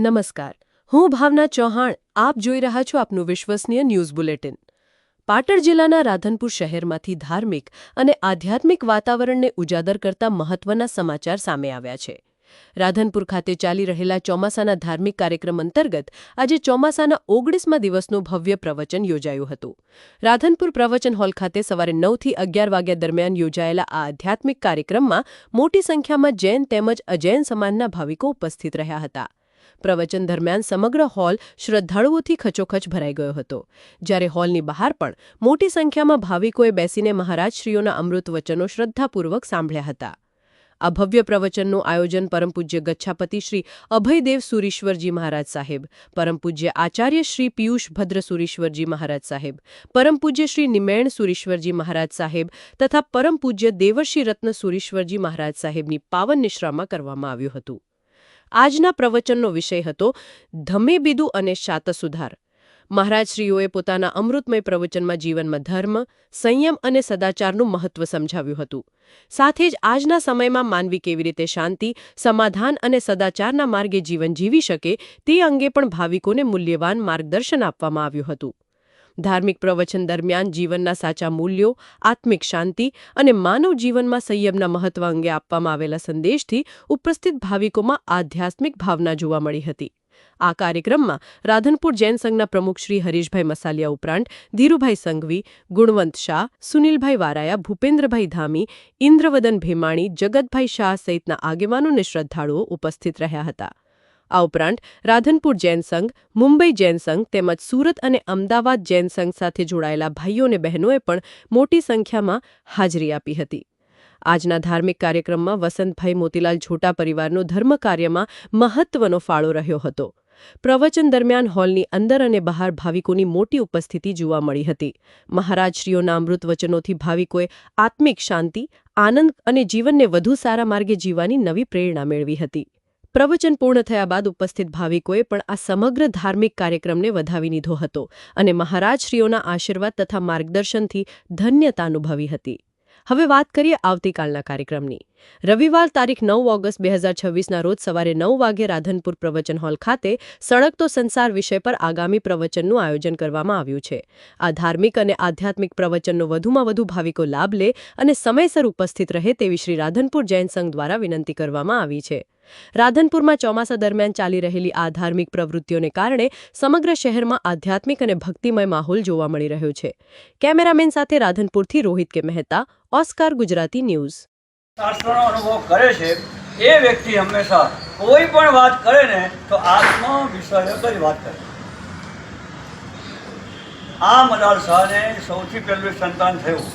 નમસ્કાર, હું ભાવના ચૌહાણ. આપ જોઈ રહ્યા છો આપનું વિશ્વસનીય ન્યૂઝ બુલેટિન. પાટણ જિલ્લાના રાધનપુર શહેરમાંથી ધાર્મિક અને આધ્યાત્મિક વાતાવરણને ઉજાગર કરતા મહત્વના સમાચાર સામે આવ્યા છે. રાધનપુર ખાતે ચાલી રહેલા ચોમાસાના ધાર્મિક કાર્યક્રમ અંતર્ગત આજે ચોમાસાના 19મા દિવસનું ભવ્ય પ્રવચન યોજાયું હતું. રાધનપુર પ્રવચન હોલ ખાતે સવારે 9 થી 11 વાગ્યા દરમિયાન યોજાયેલા આ આધ્યાત્મિક કાર્યક્રમમાં મોટી સંખ્યામાં જૈન તેમજ અજૈન સમાજના ભાવિકો ઉપસ્થિત રહ્યા હતા. પ્રવચન દરમિયાન સમગ્ર હોલ શ્રદ્ધાળુઓથી ખચોખચ ભરાઈ ગયો હતો, જ્યારે હોલની બહાર પણ મોટી સંખ્યામાં ભાવિકોએ બેસીને મહારાજશ્રીઓના અમૃત વચનો શ્રદ્ધાપૂર્વક સાંભળ્યા હતા. આ ભવ્ય પ્રવચનનું આયોજન પરમ પૂજ્ય ગચ્છાપતિ શ્રી અભયદેવ સુરીશ્વરજી મહારાજ સાહેબ, પરમ પૂજ્ય આચાર્ય શ્રી પિયુષ ભદ્ર સુરીશ્વરજી મહારાજ સાહેબ, પરમ પૂજ્ય શ્રી નિમેણ સુરીશ્વરજી મહારાજ સાહેબ તથા પરમ પૂજ્ય દેવર્ષિ રત્ન સુરીશ્વરજી મહારાજ સાહેબની પાવન નિશ્રામાં કરવામાં આવ્યું હતું. આજના પ્રવચનનો વિષય હતો ધમે બીદુ અને શાત સુધાર. મહારાજશ્રીઓએ પોતાના અમૃતમય પ્રવચનમાં જીવનમાં ધર્મ, સંયમ અને સદાચારનું મહત્વ સમજાવ્યું હતું. સાથે જ આજના સમયમાં માનવી કેવી રીતે શાંતિ, સમાધાન અને સદાચારના માર્ગે જીવન જીવી શકે તે અંગે પણ ભાવિકોને મૂલ્યવાન માર્ગદર્શન આપવામાં આવ્યું હતું. ધાર્મિક પ્રવચન દરમિયાન જીવનના સાચા મૂલ્યો, આત્મિક શાંતિ અને માનવ જીવનમાં સંયમના મહત્વ અંગે આપવામાં આવેલા સંદેશથી ઉપસ્થિત ભાવિકોમાં આધ્યાત્મિક ભાવના જોવા મળી હતી. આ કાર્યક્રમમાં રાધનપુર જૈન સંઘના પ્રમુખ શ્રી હરીશભાઈ મસાલિયા ઉપરાંત ધીરુભાઈ સંઘવી, ગુણવંત શાહ, સુનિલભાઈ વારાયા, ભૂપેન્દ્રભાઈ ધામી, ઇન્દ્રવદન ભેમાણી, જગતભાઈ શાહ સહિતના આગેવાનો અને શ્રદ્ધાળુઓ ઉપસ્થિત રહ્યા હતા. આ ઉપરાંત રાધનપુર જૈન સંઘ, મુંબઈ જૈન સંઘ તેમજ સુરત અને અમદાવાદ જૈન સંઘ સાથે જોડાયેલા ભાઈઓ અને બહેનોએ પણ મોટી સંખ્યામાં હાજરી આપી હતી. આજના ધાર્મિક કાર્યક્રમમાં વસંતભાઈ મોતીલાલ છોટા પરિવારનો ધર્મ કાર્યમાં મહત્વનો ફાળો રહ્યો હતો. પ્રવચન દરમિયાન હોલની અંદર અને બહાર ભાવિકોની મોટી ઉપસ્થિતિ જોવા મળી હતી. મહારાજશ્રીઓના અમૃત વચનોથી ભાવિકોએ આત્મિક શાંતિ, આનંદ અને જીવનને વધુ સારા માર્ગે જીવવાની નવી પ્રેરણા મેળવી હતી. પ્રવચન પૂર્ણ થયા બાદ ઉપસ્થિત ભાવિકોએ પણ આ સમગ્ર ધાર્મિક કાર્યક્રમને વધાવી લીધો હતો અને મહારાજશ્રીઓના આશીર્વાદ તથા માર્ગદર્શનથી ધન્યતા અનુભવી હતી. હવે વાત કરીએ આવતીકાલના કાર્યક્રમની. રવિવાર તારીખ 9 ઓગસ્ટ 2026ના રોજ સવારે 9 વાગે રાધનપુર પ્રવચન હોલ ખાતે સળગતો સંસાર વિષય પર આગામી પ્રવચનનું આયોજન કરવામાં આવ્યું છે. આ ધાર્મિક અને આધ્યાત્મિક પ્રવચનનો વધુમાં વધુ ભાવિકો લાભ લે અને સમયસર ઉપસ્થિત રહે તેવી શ્રી રાધનપુર જૈન સંઘ દ્વારા વિનંતી કરવામાં આવી છે. રાધનપુરમાં ચોમાસા દરમિયાન ચાલી રહેલી આ ધાર્મિક પ્રવૃત્તિઓને કારણે સમગ્ર શહેરમાં આધ્યાત્મિક અને ભક્તિમય માહોલ જોવા મળી રહ્યો છે. કેમેરામેન સાથે રાધનપુરથી રોહિત કે મહેતા, ઓસ્કાર ગુજરાતી ન્યૂઝ. શાસ્ત્રનો અનુભવ કરે છે એ વ્યક્તિ હંમેશા કોઈ પણ વાત કરે ને તો આત્મા વિષયક જ વાત કરે. આ મદાર શાહને સૌથી પહેલું સંતાન થયું,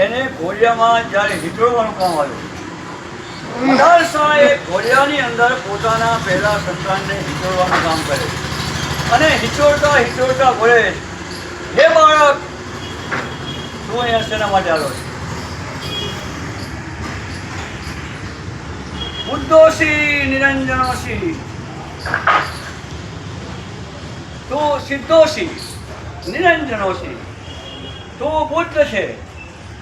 એને ઘોડિયામાં જ્યારે હિચોળવાનું કામ આવ્યું. મદાર શાહ એ ઘોડિયાની અંદર પોતાના પહેલા સંતાનને હિચોળવાનું કામ કરે અને હિચોળતા હિચોળતા બોલે, હે બાળક, તું અહીંયા શેના માટે આવ્યો છે? બુદ્ધોસી નિરંજનોસી, તું સિદ્ધોસી નિરંજનોસી, તું બુદ્ધ છે,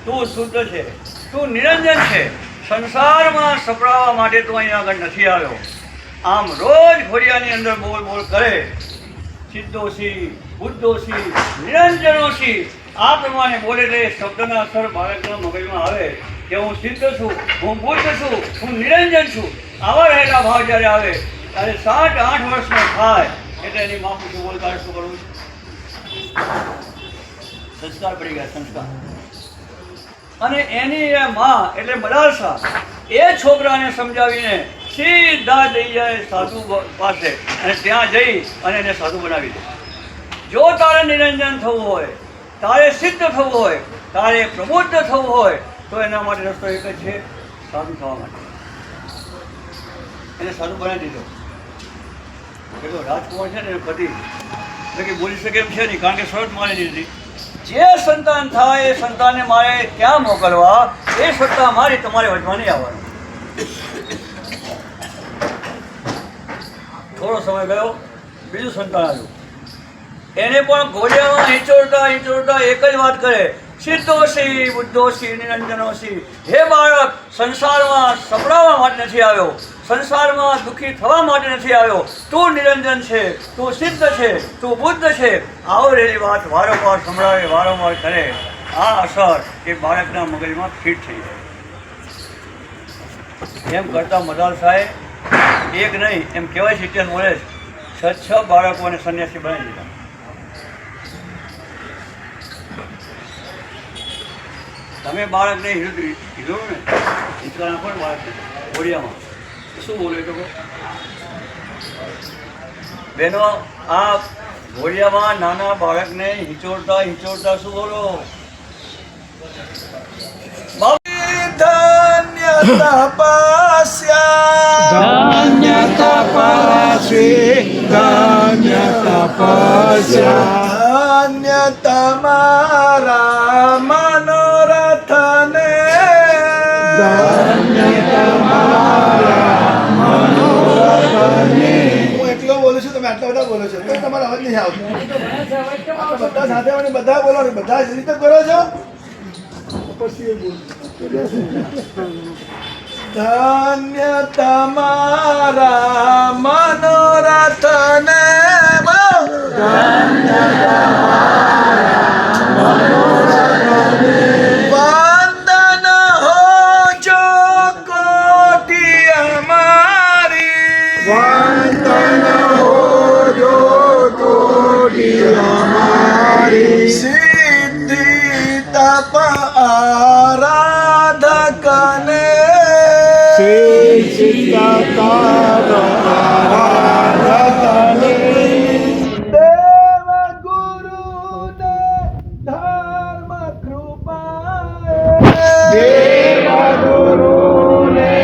તું શુદ્ધ છે, તું નિરંજન છે. સંસારમાં સપડાવવા માટે તું અહીંયા આગળ નથી આવ્યો. આમ રોજ ઘોડિયાની અંદર બોલ બોલ કરે, સિદ્ધોસી, બુદ્ધોસી, નિરંજનોસી. આ પ્રમાણે બોલે એટલે શબ્દના અસર બાળકના મગજમાં આવે કે હું સિદ્ધ છું, હું બુદ્ધ છું, હું નિરંજન છું. આવા રહેલા ભાવ જ્યારે આવે ત્યારે 7-8 વર્ષનો થાય એટલે એની માં પૂછું, બોલ તારે શું કરવું? સંસ્કાર પડી ગયા, સંસ્કાર. અને એની એ માં એટલે મદાર શાહ એ છોકરાને સમજાવીને સીધા લઈ જાય સાધુ પાસે અને ત્યાં જઈ અને એને સાધુ બનાવી દે. જો તારે નિરંજન થવું હોય, તારે સિદ્ધ થવું હોય, તારે પ્રબુદ્ધ થવું હોય તો એના માટે રસ્તો એક જ છે, સાધુ થવા માટે. એને સાધુ બનાવી દીધો. પેલો રાજકુમાર છે ને એ પતિ એટલે કે બોલી શકે એમ છે નહીં, કારણ કે શરત મારી દીધી. જે સંતાન થાય એ સંતાનને મારે ક્યાં મોકલવા, એ સત્તા મારી, તમારે વચમાં નહીં આવવાનું. થોડો સમય ગયો, બીજું સંતાન આવ્યું. એને પણ ઘોડિયામાં હિંચોળતા હિંચોળતા એક જ વાત કરે, સિદ્ધોશી બુદ્ધોશી નિરંજનોશી. હે બાળક, સંસારમાં સપડાવવા માટે નથી આવ્યો, સંસારમાં દુઃખી થવા માટે નથી આવ્યો. તું નિરંજન છે, તું સિદ્ધ છે, તું બુદ્ધ છે. આવરેલી વાત વારંવાર સંભળાવે, વારંવાર કરે. આ અસર એ બાળકના મગજમાં ફિટ થઈ જાય. એમ કરતા મદાલ સાહેબ એક નહીં, એમ કહેવાય છે ઇતિહાસ બોલે છે, 6 બાળકોને સંન્યાસી બનાવી દીધા. તમે બાળકને હીરો ને હિંચકા નાખો ને બાળકને ઘોડિયામાં, શું બોલે તો બહેનો? આ ઘોડિયામાં નાના બાળકને હિંચોડતા હિંચોડતા શું બોલો? ધન્ય તપસ્યા ધન્ય તપસ્વી ધન્ય તપસ્યા ધન્ય તમારા મનોરથને ધન્ય તમારા મનોરથને. હું એકલો બોલું છું, તમે આટલા બધા બોલો છો, તો તમારો અવાજ નહીં આવતો. આટલા બધા સાથે મને બધા બોલો ને, બધા જ રીતે બોલો છો. પછી એ બોલ. ધન્ય તમારા મનોરથને વંદન હો જો કોટી અમારી વંદન હોજો કોટી અમારી. સિદ્ધિ તપ આરાધકને દેવ ગુરુને ધર્મ કૃપાએ દેવ ગુરુને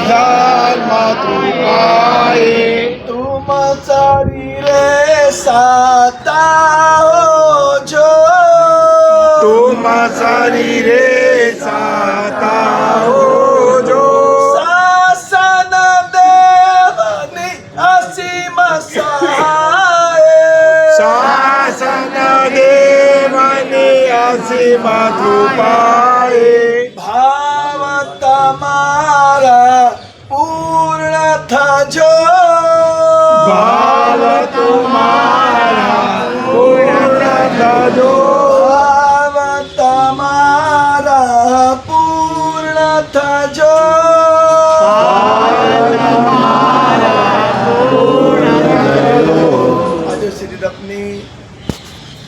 ધર્મ કૃપાએ તુમ શરીરે સાતા જો તુમ શરીરે સાતા હોજો. શાસન દેવની અસીમ સહાય શાસન દેવની અસીમ કૃપાએ ભાવ તમારા પૂર્ણ થજો ભાવ તુમારા પૂર્ણ થજો. ભાવ તમારા પૂર્ણ થજો આજે શ્રી રથની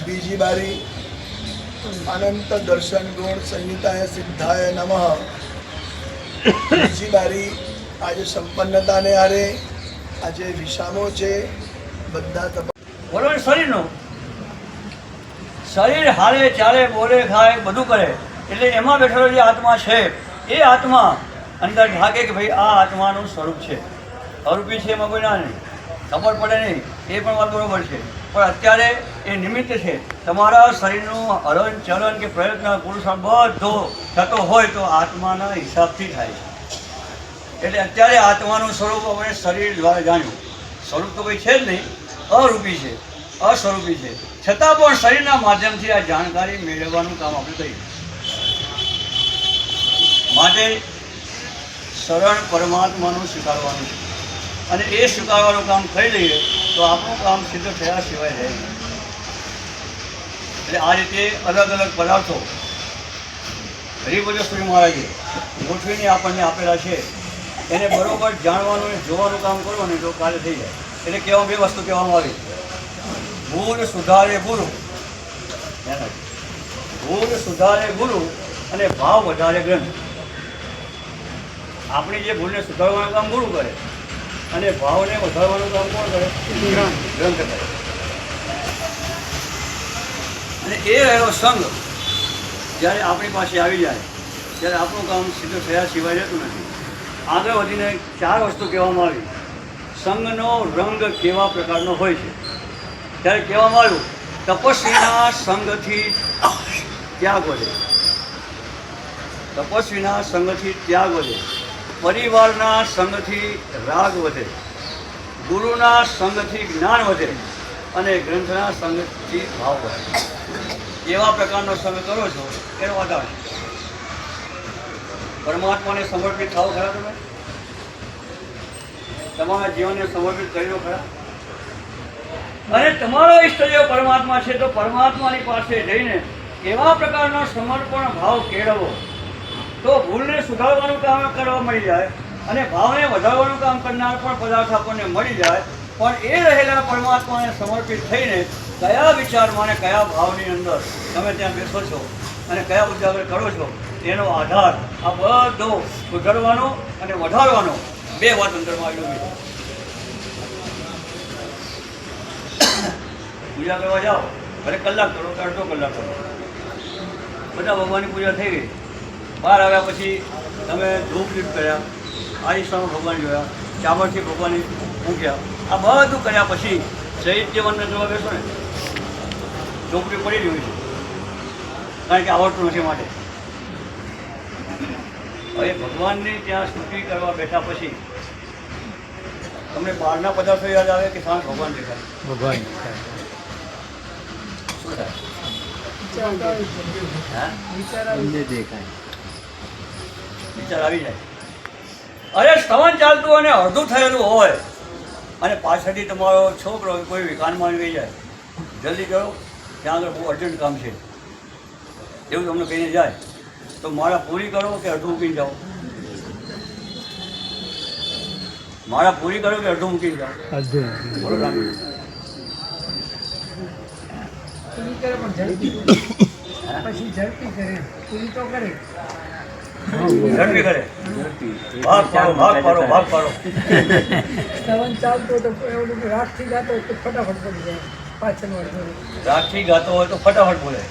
બીજી બારી અનંત દર્શન ગુણ સંહિતાય સિદ્ધાય નમઃ. બીજી બારી આજે સંપન્નતાને આરે આજે વિષામો છે. બધા બોલો ને શરીરનું. શરીર હાલે ચાલે બોલે ખાય બધું કરે, એટલે એમાં બેઠેલો જે આત્મા છે એ આત્મા અંદર ઢાકે કે ભાઈ આ આત્માનું સ્વરૂપ છે. અરૂપી છે એમાં કોઈ ના નહીં, ખબર પડે નહીં, એ પણ વાત બરોબર છે. પણ અત્યારે એ નિમિત્ત છે. તમારા શરીરનું હલન ચલન કે પ્રયત્ન પુરુષાર્થ બધો થતો હોય તો આત્માના હિસાબથી થાય છે. એટલે અત્યારે આત્માનું સ્વરૂપ આપણે શરીર દ્વારા જાણ્યું. સ્વરૂપ તો કોઈ છે જ નહીં, અરૂપી છે, અસ્વરૂપી છે. છતાં પણ શરીરના માધ્યમથી આ જાણકારી મેળવવાનું કામ આપણે કર્યું. માટે શરણ પરમાત્માનું સ્વીકારવાનું છે, અને એ સ્વીકારવાનું કામ કરી લઈએ તો આપણું કામ સિદ્ધ થયા સિવાય રહે નહીં. એટલે આ રીતે અલગ અલગ પદાર્થો હરિભજસ્વામી મહારાજે ગોઠવીને આપણને આપેલા છે. એને બરોબર જાણવાનું અને જોવાનું કામ કરો ને તો કાર્ય થઈ જાય. એટલે કહેવા બે વસ્તુ કહેવામાં આવી: ભૂલ સુધારે ગુરુ, ભૂલ સુધારે ગુરુ અને ભાવ વધારે ગ્રંથ. આપણી જે ભૂલને સુધારવાનું કામ ગુરુ કરે અને ભાવને વધારવાનું કામ કોણ કરે? ગ્રંથ કરે. અને એ રહેલો સંગ જ્યારે આપણી પાસે આવી જાય ત્યારે આપણું કામ સિદ્ધ થયા સિવાય રહેતું નથી. આગળ વધીને 4 વસ્તુ કહેવામાં આવી. સંગનો રંગ કેવા પ્રકારનો હોય છે ત્યારે કહેવામાં આવ્યું તપસ્વીના સંગથી ત્યાગ વધે, તપસ્વીના સંગથી ત્યાગ વધે, પરિવારના સંગથી રાગ વધે, ગુરુના સંગથી જ્ઞાન વધે અને ગ્રંથના સંગથી ભાવ વધે. એવા પ્રકારનો તમે કરો છો એનો આધાર છે. પરમાત્માને સમર્પિત થાવ ખરા તમે? તમારા જીવનને સમર્પિત કરી દો ખરા? અને તમારો ઈષ્ટદેવ પરમાત્મા છે તો પરમાત્માની પાસે જઈને એવા પ્રકારનો સમર્પણ ભાવ કેળવો તો ભૂલને સુધારવાનું કામ કરવા મળી જાય અને ભાવને વધારવાનું કામ કરનાર પણ પદાર્થ આપણને મળી જાય. પણ એ રહેલા પરમાત્માને સમર્પિત થઈને કયા વિચારમાં અને કયા ભાવની અંદર તમે ત્યાં બેસો છો અને કયા ઉજાગર કરો છો એનો આધાર આ બધો સુધારવાનો અને વધારવાનો બે વાત અંદરમાં આવી છે. પૂજા કરવા જાઓ ભલે કલાક કરો કે અડધો કલાક કરો, બધા ભગવાનની પૂજા થઈ ગઈ, બહાર આવ્યા પછી તમે ધૂપ દીપ કર્યા, આરીસામાં ભગવાન જોયા, ચાવડથી ભગવાનને મૂક્યા, આ બધું કર્યા પછી ચૈત્ય વંદન કરવા બેસો ને ચોપડી પડી રહ્યું છે કારણ કે આવડતું નથી માટે. હવે ભગવાનની ત્યાં સ્તુતિ કરવા બેઠા પછી તમને બહારના પદાર્થો યાદ આવે કે સામે ભગવાન દેખાય? ભગવાન શું થાય? હા? વિચાર આવી જાય. અરે સ્તવન ચાલતું અને અડધું થયેલું હોય અને પાછળથી તમારો છોકરો કોઈ વિકાનમાં આવી જાય, જલ્દી કરો ત્યાં આગળ બહુ અર્જન્ટ કામ છે એવું તમને કહીને જાય તો માળા પૂરી કરો કે અડધું મૂકીને જાઓ? માળા પૂરી કરો કે અડધું મૂકીને જાઓ? બોલો રામી. ઝડપી કરે પૂરી તો કરે. ઝડપી કરે, ભાગ પાડો ભાગ પાડો ભાગ પાડો. શ્રવણ ચાલતો તો એવું રાતથી ગાતો તો ફટાફટ પડી જાય પાછળ રાતથી ગાતો હોય તો ફટાફટ બોલે.